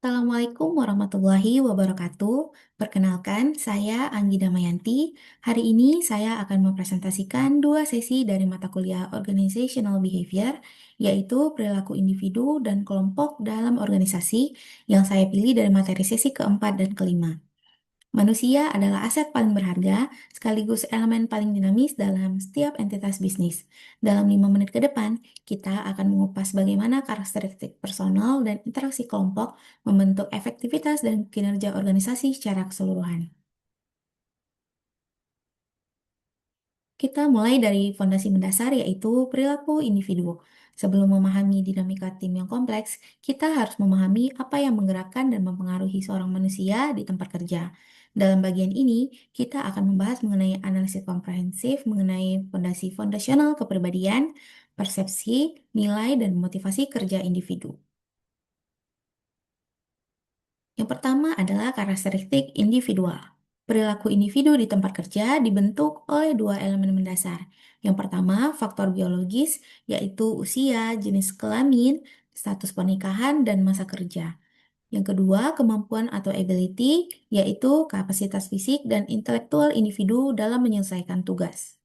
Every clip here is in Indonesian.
Assalamualaikum warahmatullahi wabarakatuh. Perkenalkan, saya Anggi Damayanti. Hari ini saya akan mempresentasikan dua sesi dari mata kuliah Organizational Behavior, yaitu perilaku individu dan kelompok dalam organisasi yang saya pilih dari materi sesi keempat dan kelima. Manusia adalah aset paling berharga, sekaligus elemen paling dinamis dalam setiap entitas bisnis. Dalam 5 menit ke depan, kita akan mengupas bagaimana karakteristik personal dan interaksi kelompok membentuk efektivitas dan kinerja organisasi secara keseluruhan. Kita mulai dari fondasi mendasar yaitu perilaku individu. Sebelum memahami dinamika tim yang kompleks, kita harus memahami apa yang menggerakkan dan mempengaruhi seorang manusia di tempat kerja. Dalam bagian ini, kita akan membahas mengenai analisis komprehensif mengenai fondasi fondasional kepribadian, persepsi, nilai, dan motivasi kerja individu. Yang pertama adalah karakteristik individual. Perilaku individu di tempat kerja dibentuk oleh dua elemen mendasar. Yang pertama, faktor biologis, yaitu usia, jenis kelamin, status pernikahan, dan masa kerja. Yang kedua, kemampuan atau ability, yaitu kapasitas fisik dan intelektual individu dalam menyelesaikan tugas.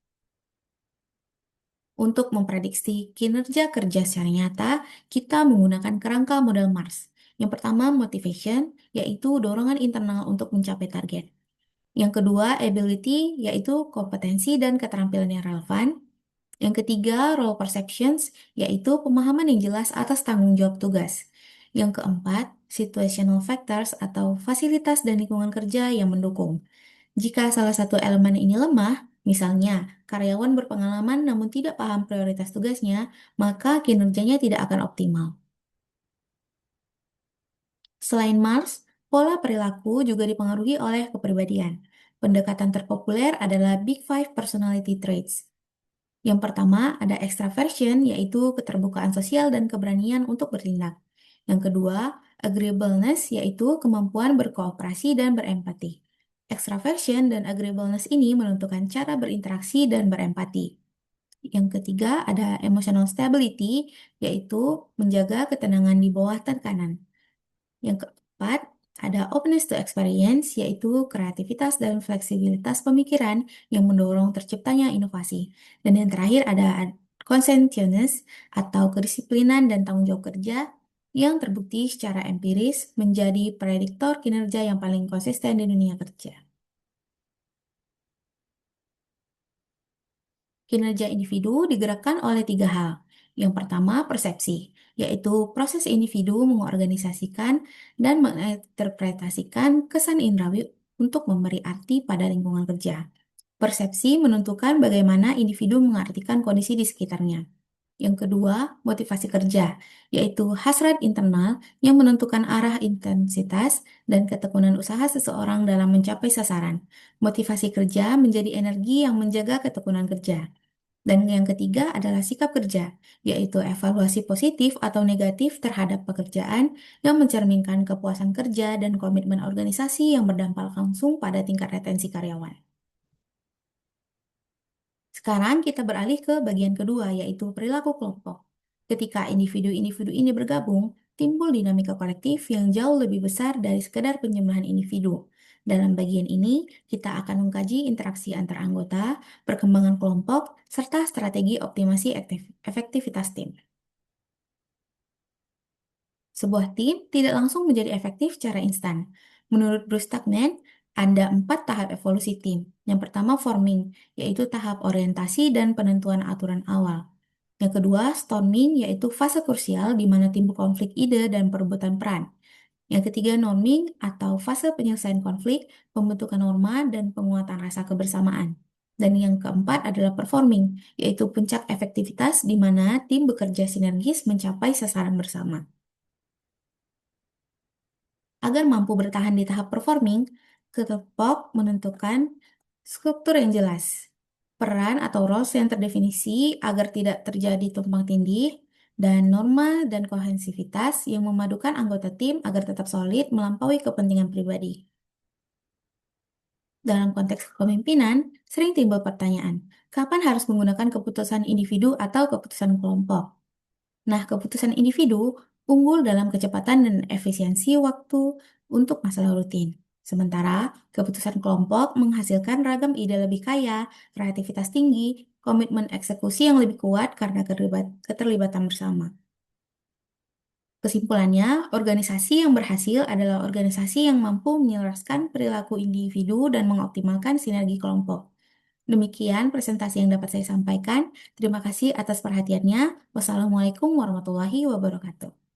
Untuk memprediksi kinerja kerja secara nyata, kita menggunakan kerangka model Mars. Yang pertama, motivation, yaitu dorongan internal untuk mencapai target. Yang kedua, ability, yaitu kompetensi dan keterampilan yang relevan. Yang ketiga, role perceptions, yaitu pemahaman yang jelas atas tanggung jawab tugas. Yang keempat, situational factors atau fasilitas dan lingkungan kerja yang mendukung. Jika salah satu elemen ini lemah, misalnya karyawan berpengalaman namun tidak paham prioritas tugasnya, maka kinerjanya tidak akan optimal. Selain Mars, pola perilaku juga dipengaruhi oleh kepribadian. Pendekatan terpopuler adalah Big Five Personality Traits. Yang pertama ada extraversion, yaitu keterbukaan sosial dan keberanian untuk bertindak. Yang kedua, agreeableness, yaitu kemampuan berkooperasi dan berempati. Extraversion dan agreeableness ini menentukan cara berinteraksi dan berempati. Yang ketiga ada emotional stability, yaitu menjaga ketenangan di bawah tekanan. Yang keempat, ada openness to experience, yaitu kreativitas dan fleksibilitas pemikiran yang mendorong terciptanya inovasi. Dan yang terakhir ada conscientiousness atau kedisiplinan dan tanggung jawab kerja yang terbukti secara empiris menjadi prediktor kinerja yang paling konsisten di dunia kerja. Kinerja individu digerakkan oleh tiga hal. Yang pertama, persepsi, yaitu proses individu mengorganisasikan dan menginterpretasikan kesan indrawi untuk memberi arti pada lingkungan kerja. Persepsi menentukan bagaimana individu mengartikan kondisi di sekitarnya. Yang kedua, motivasi kerja, yaitu hasrat internal yang menentukan arah intensitas dan ketekunan usaha seseorang dalam mencapai sasaran. Motivasi kerja menjadi energi yang menjaga ketekunan kerja. Dan yang ketiga adalah sikap kerja, yaitu evaluasi positif atau negatif terhadap pekerjaan yang mencerminkan kepuasan kerja dan komitmen organisasi yang berdampak langsung pada tingkat retensi karyawan. Sekarang kita beralih ke bagian kedua, yaitu perilaku kelompok. Ketika individu-individu ini bergabung, timbul dinamika kolektif yang jauh lebih besar dari sekedar penjumlahan individu. Dalam bagian ini, kita akan mengkaji interaksi antar anggota, perkembangan kelompok, serta strategi optimasi efektivitas tim. Sebuah tim tidak langsung menjadi efektif secara instan. Menurut Bruce Tuckman, ada 4 tahap evolusi tim. Yang pertama forming, yaitu tahap orientasi dan penentuan aturan awal. Yang kedua storming, yaitu fase krusial di mana timbul konflik ide dan perebutan peran. Yang ketiga norming atau fase penyelesaian konflik, pembentukan norma dan penguatan rasa kebersamaan. Dan yang keempat adalah performing, yaitu puncak efektivitas di mana tim bekerja sinergis mencapai sasaran bersama. Agar mampu bertahan di tahap performing, kelompok menentukan struktur yang jelas, peran atau roles yang terdefinisi agar tidak terjadi tumpang tindih, dan norma dan kohensivitas yang memadukan anggota tim agar tetap solid melampaui kepentingan pribadi. Dalam konteks kepemimpinan, sering timbul pertanyaan, kapan harus menggunakan keputusan individu atau keputusan kelompok? Nah, keputusan individu unggul dalam kecepatan dan efisiensi waktu untuk masalah rutin. Sementara keputusan kelompok menghasilkan ragam ide lebih kaya, kreativitas tinggi, komitmen eksekusi yang lebih kuat karena keterlibatan bersama. Kesimpulannya, organisasi yang berhasil adalah organisasi yang mampu menyelaraskan perilaku individu dan mengoptimalkan sinergi kelompok. Demikian presentasi yang dapat saya sampaikan. Terima kasih atas perhatiannya. Wassalamualaikum warahmatullahi wabarakatuh.